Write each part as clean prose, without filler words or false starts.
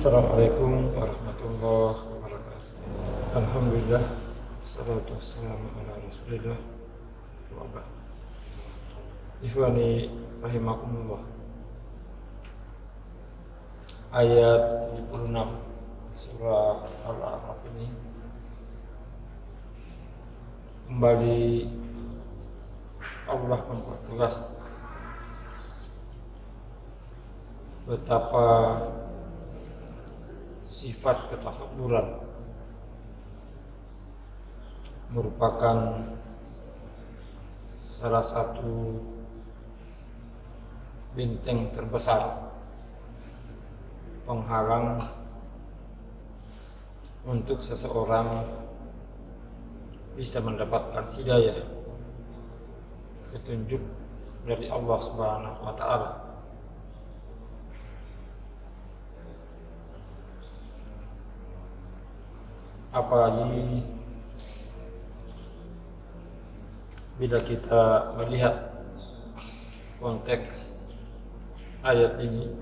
Assalamualaikum warahmatullahi wabarakatuh. Alhamdulillah, salatu wassalamu ala rasulillah wa ba'd. Ikhwani rahimakumullah. Ayat 76 surah Al-A'raf ini kembali Allah mempertegas betapa sifat ketakabburan merupakan salah satu benteng terbesar penghalang untuk seseorang bisa mendapatkan hidayah, petunjuk dari Allah Subhanahu wa taala. Apalagi bila kita melihat konteks ayat ini,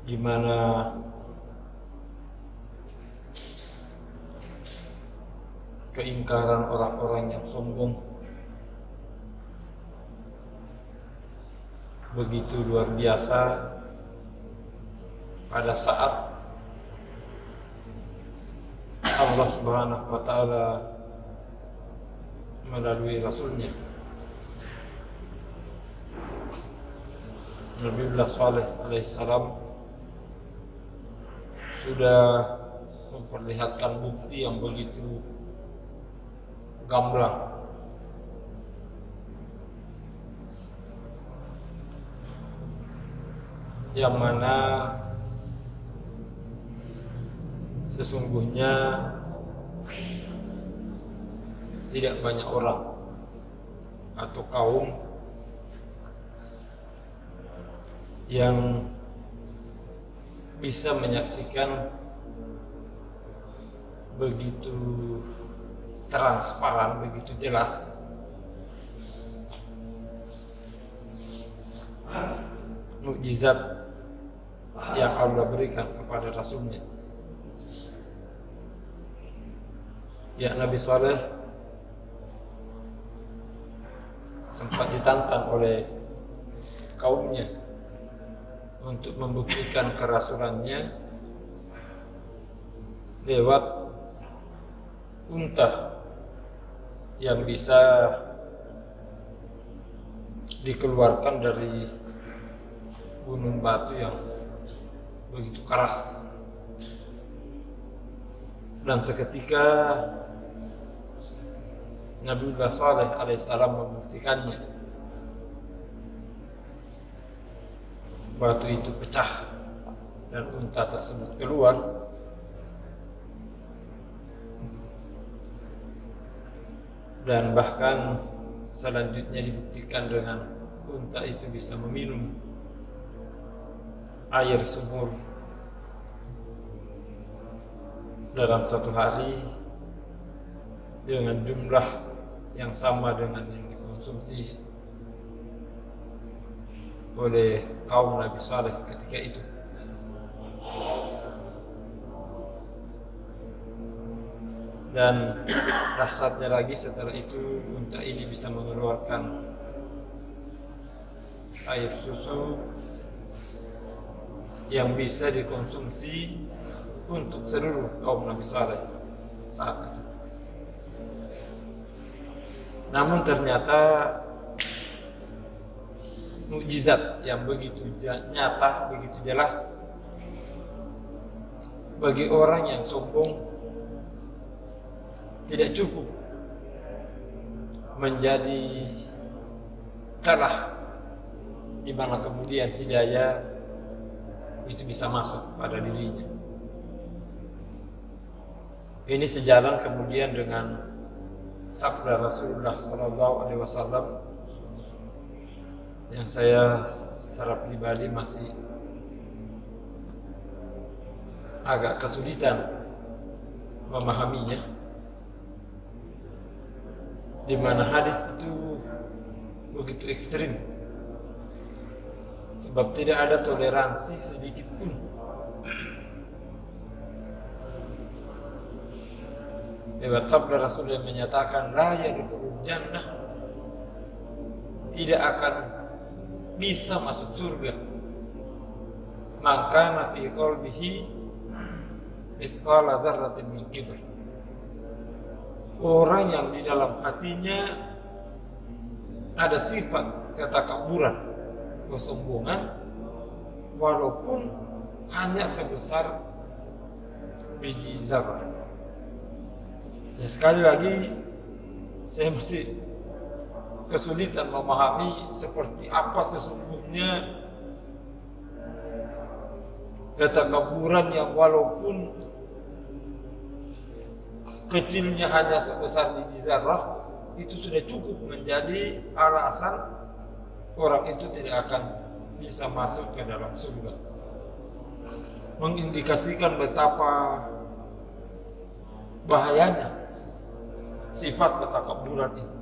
di mana keingkaran orang-orang yang sombong begitu luar biasa pada saat Allah Subhanahu wa taala melalui rasulnya Nabiullah Saleh alaihissalam sudah memperlihatkan bukti yang begitu gamblang yang mana sesungguhnya tidak banyak orang atau kaum yang bisa menyaksikan begitu transparan, begitu jelas mukjizat yang Allah berikan kepada Rasulnya. Ya, Nabi Saleh sempat ditantang oleh kaumnya untuk membuktikan kerasulannya lewat unta yang bisa dikeluarkan dari gunung batu yang begitu keras. Dan seketika Nabiullah Saleh alaihissalam membuktikannya. Batu itu pecah dan unta tersebut keluar. Dan bahkan selanjutnya dibuktikan dengan unta itu bisa meminum air sumur dalam satu hari dengan jumlah yang sama dengan yang dikonsumsi oleh kaum Nabi Saleh ketika itu. Dan dahsyatnya lagi setelah itu unta ini bisa mengeluarkan air susu yang bisa dikonsumsi untuk seluruh kaum Nabi Saleh saat itu. Namun ternyata mukjizat yang begitu nyata, begitu jelas bagi orang yang sombong tidak cukup menjadi celah di mana kemudian hidayah itu bisa masuk pada dirinya. Ini sejalan kemudian dengan sabda Rasulullah SAW yang saya secara pribadi masih agak kesulitan memahaminya, di mana hadis itu begitu ekstrim Sebab tidak ada toleransi sedikit pun. Lewat sabda Rasul yang menyatakan la yadkhulul jannah, tidak akan bisa masuk surga maka fi qalbihi mithqala dzarratin min kibr, orang yang di dalam hatinya ada sifat ketakaburan, kesombongan, walaupun hanya sebesar biji zarah. Ya, sekali lagi saya masih kesulitan memahami seperti apa sesungguhnya ketakaburan yang walaupun kecilnya hanya sebesar biji zarah itu sudah cukup menjadi alasan orang itu tidak akan bisa masuk ke dalam surga. Mengindikasikan betapa bahayanya sifat ketakaburan ini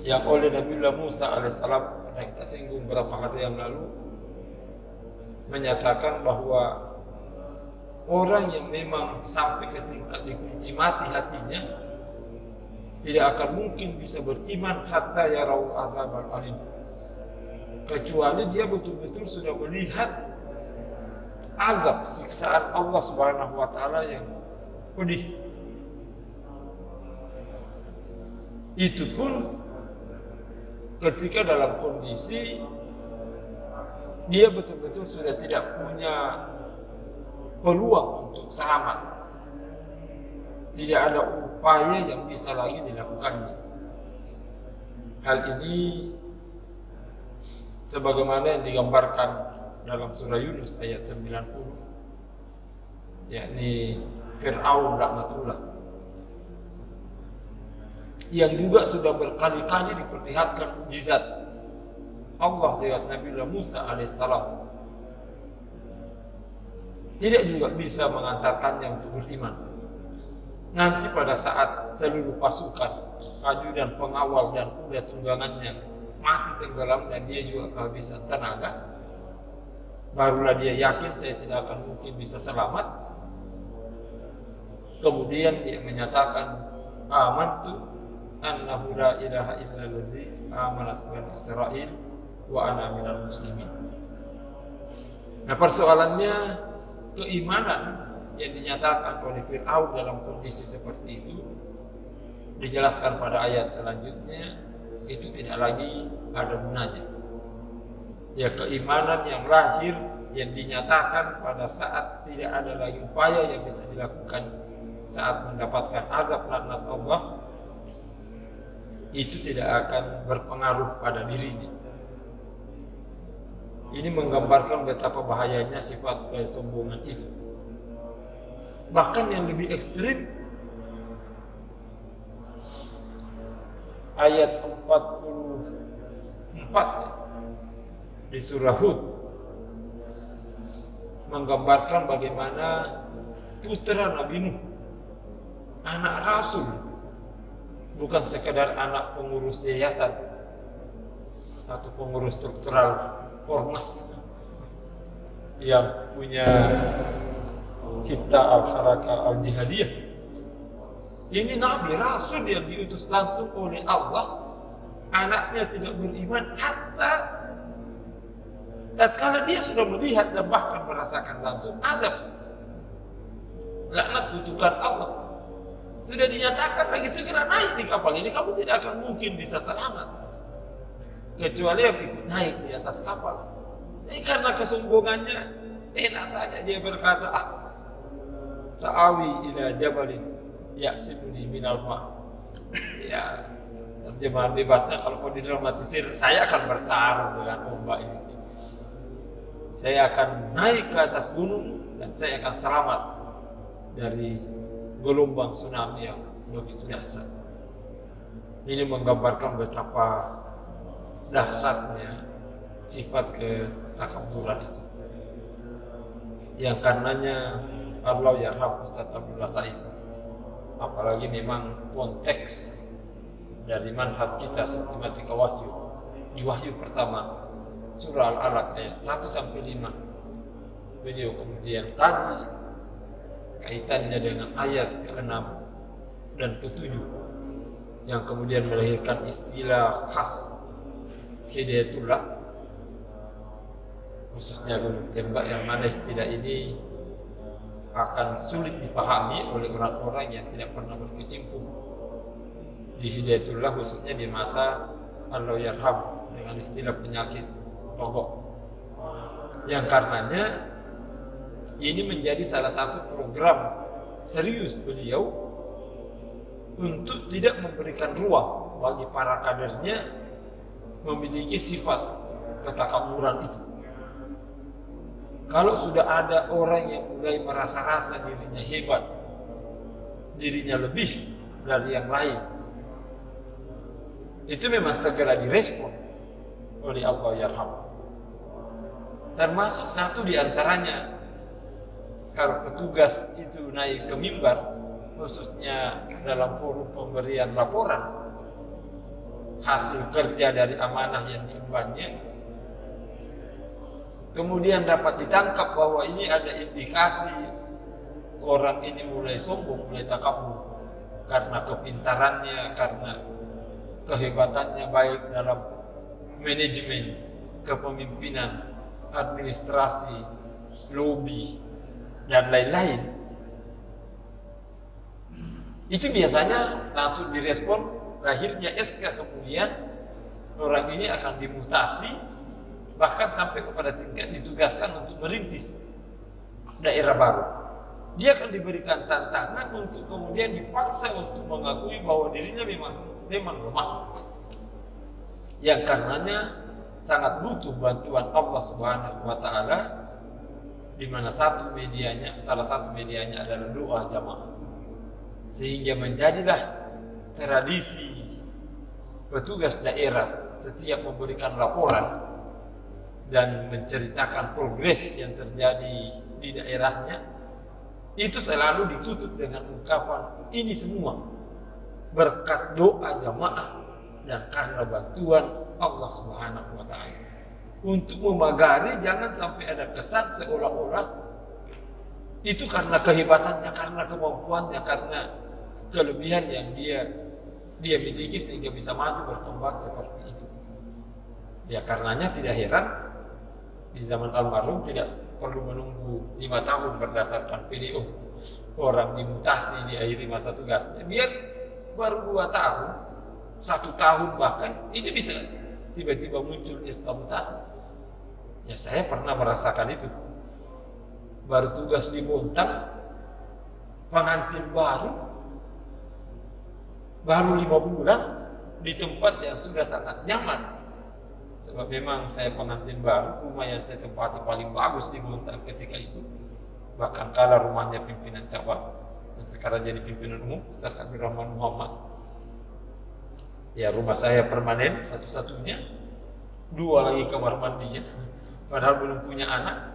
yang oleh Nabiullah Musa alaihissalam yang kita singgung beberapa hari yang lalu menyatakan bahwa orang yang memang sampai ke tingkat dikunci mati hatinya tidak akan mungkin bisa beriman hatta yarau azabal alim, kecuali dia betul-betul sudah melihat azab siksaan Allah Subhanahu wa taala yang pedih. Itu pun ketika dalam kondisi dia betul-betul sudah tidak punya peluang untuk selamat. Tidak ada upaya yang bisa lagi dilakukannya. Hal ini sebagaimana yang digambarkan dalam surah Yunus ayat 90, yakni Fir'aun laknatullah, yang juga sudah berkali-kali diperlihatkan mukjizat Allah lewat Nabiullah Musa alaihissalam, tidak juga bisa mengantarkannya untuk beriman. Nanti pada saat seluruh pasukan, ajudan pengawal dan kuda tunggangannya mati tenggelam dan dia juga kehabisan tenaga, barulah dia yakin saya tidak akan mungkin bisa selamat. Kemudian dia menyatakan amantu annahu la ilaha illallazi amanat bani Israil wa ana minal muslimin. Nah, persoalannya keimanan yang dinyatakan oleh Fir'aun dalam kondisi seperti itu dijelaskan pada ayat selanjutnya, itu tidak lagi ada gunanya. Ya, keimanan yang lahir yang dinyatakan pada saat tidak ada lagi upaya yang bisa dilakukan saat mendapatkan azab laknat Allah, itu tidak akan berpengaruh pada dirinya. Ini menggambarkan betapa bahayanya sifat kesombongan itu. Bahkan yang lebih ekstrim, ayat 44 di surah Hud menggambarkan bagaimana putra Nabi Nuh, anak Rasul, bukan sekadar anak pengurus yayasan atau pengurus struktural ormas yang punya kita al-haraka al-jihadiyah. Ini Nabi Rasul yang diutus langsung oleh Allah, anaknya tidak beriman hatta tatkala dia sudah melihat dan bahkan merasakan langsung azab laknat kutukan Allah, sudah dinyatakan lagi segera naik di kapal ini, kamu tidak akan mungkin bisa selamat kecuali yang ikut naik di atas kapal. Ini karena kesombongannya, enak saja dia berkata, sa'awi ila jabalin ya'simuni minal ma'. Ya, terjemahan bebasnya kalau mau didramatisir, saya akan bertarung dengan ombak ini. Saya akan naik ke atas gunung dan saya akan selamat dari gelombang tsunami yang begitu dahsyat. Ini menggambarkan betapa dahsyatnya sifat ketakaburan itu, yang karenanya Allah yarham Ustaz Abdullah Said, apalagi memang konteks dari manhaj kita sistematika wahyu di wahyu pertama surah Al-Alaq ayat 1 sampai 5. Beliau kemudian kaji kaitannya dengan ayat ke-6 dan ke-7 yang kemudian melahirkan istilah khas Hidayatullah, khususnya gunung tembak, yang mana istilah ini akan sulit dipahami oleh orang-orang yang tidak pernah berkecimpung di Hidayatullah, khususnya di masa Allah yarham dengan istilah penyakit rogok, yang karenanya ini menjadi salah satu program serius beliau untuk tidak memberikan ruang bagi para kadernya memiliki sifat ketakaburan itu. Kalau sudah ada orang yang mulai merasa-rasa dirinya hebat, dirinya lebih dari yang lain, itu memang segera direspon oleh Allah yarham. Termasuk satu di antaranya, kalau petugas itu naik ke mimbar, khususnya dalam forum pemberian laporan hasil kerja dari amanah yang diembannya, kemudian dapat ditangkap bahwa ini ada indikasi orang ini mulai sombong, mulai takabur karena kepintarannya, karena kehebatannya baik dalam manajemen, kepemimpinan, administrasi, lobby, dan lain-lain. Itu biasanya langsung direspon, lahirnya SK, kemudian orang ini akan dimutasi, bahkan sampai kepada tingkat ditugaskan untuk merintis daerah baru. Dia akan diberikan tantangan untuk kemudian dipaksa untuk mengakui bahwa dirinya memang lemah, yang karenanya sangat butuh bantuan Allah Subhanahu wa Ta'ala, di mana salah satu medianya adalah doa jamaah, sehingga menjadilah tradisi petugas daerah setiap memberikan laporan dan menceritakan progres yang terjadi di daerahnya, itu selalu ditutup dengan ungkapan ini semua berkat doa jamaah dan karena bantuan Allah Subhanahu wa Ta'ala, untuk memagari jangan sampai ada kesan seolah-olah itu karena kehebatannya, karena kemampuannya, karena kelebihan yang dia miliki sehingga bisa maju berkembang seperti itu. Ya karenanya tidak heran di zaman almarhum tidak perlu menunggu 5 tahun berdasarkan PDO orang dimutasi di akhir masa tugasnya. Biar baru 2 tahun, 1 tahun bahkan, itu bisa tiba-tiba muncul SK mutasi. Ya saya pernah merasakan itu. Baru tugas di Bontang, pengantin baru 5 bulan di tempat yang sudah sangat nyaman. Sebab memang saya pengantin baru, rumah yang saya tempati paling bagus di Bontang ketika itu. Bahkan kala rumahnya pimpinan cabang yang sekarang jadi pimpinan umum, Ustaz Abdurrahman Muhammad. Ya rumah saya permanen satu-satunya, 2 lagi kamar mandinya, padahal belum punya anak.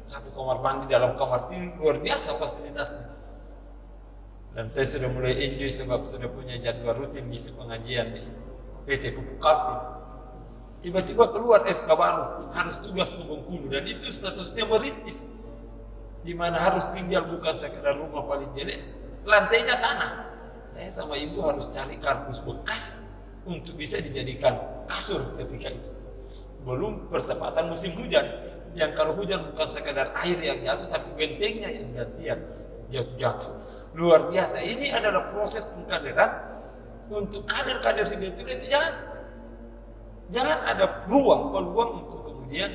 1 kamar mandi dalam kamar tidur, luar biasa fasilitasnya. Dan saya sudah mulai enjoy sebab sudah punya jadwal rutin ngisi pengajian di PT Pupuk Kaltim. Tiba-tiba keluar SK baru, harus tugas ke Bengkulu, dan itu statusnya merintis, di mana harus tinggal bukan sekedar rumah paling jelek, lantainya tanah. Saya sama ibu harus cari kardus bekas untuk bisa dijadikan kasur ketika itu. Belum bertepatan musim hujan, yang kalau hujan bukan sekedar air yang jatuh, tapi gentengnya yang gantian jatuh-jatuh. Luar biasa. Ini adalah proses pengkaderan untuk kader-kader Hidayatullah itu. Jangan ada peluang untuk kemudian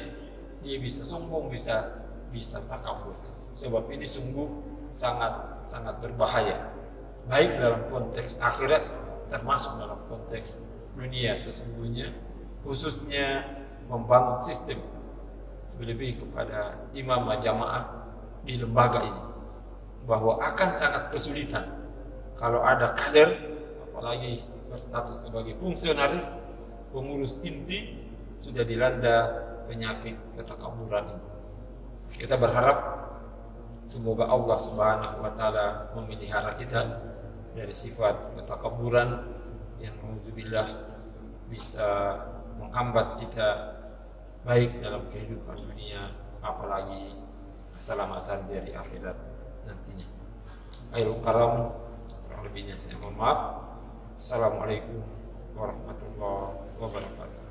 dia bisa sombong, bisa takabur. Sebab ini sungguh sangat berbahaya, baik dalam konteks akhirat termasuk dalam konteks dunia sesungguhnya, khususnya membangun sistem lebih kepada imam jamaah di lembaga ini, bahwa akan sangat kesulitan kalau ada kader, apalagi berstatus sebagai fungsionaris, pengurus inti, sudah dilanda penyakit ketakaburan ini. Kita berharap semoga Allah Subhanahu wa Ta'ala memelihara kita dari sifat ketakaburan yang auzubillah bisa menghambat kita baik dalam kehidupan dunia, apalagi keselamatan dari akhirat nantinya. Akhirul kalam, kurang lebihnya saya mohon maaf. Assalamualaikum warahmatullahi wabarakatuh.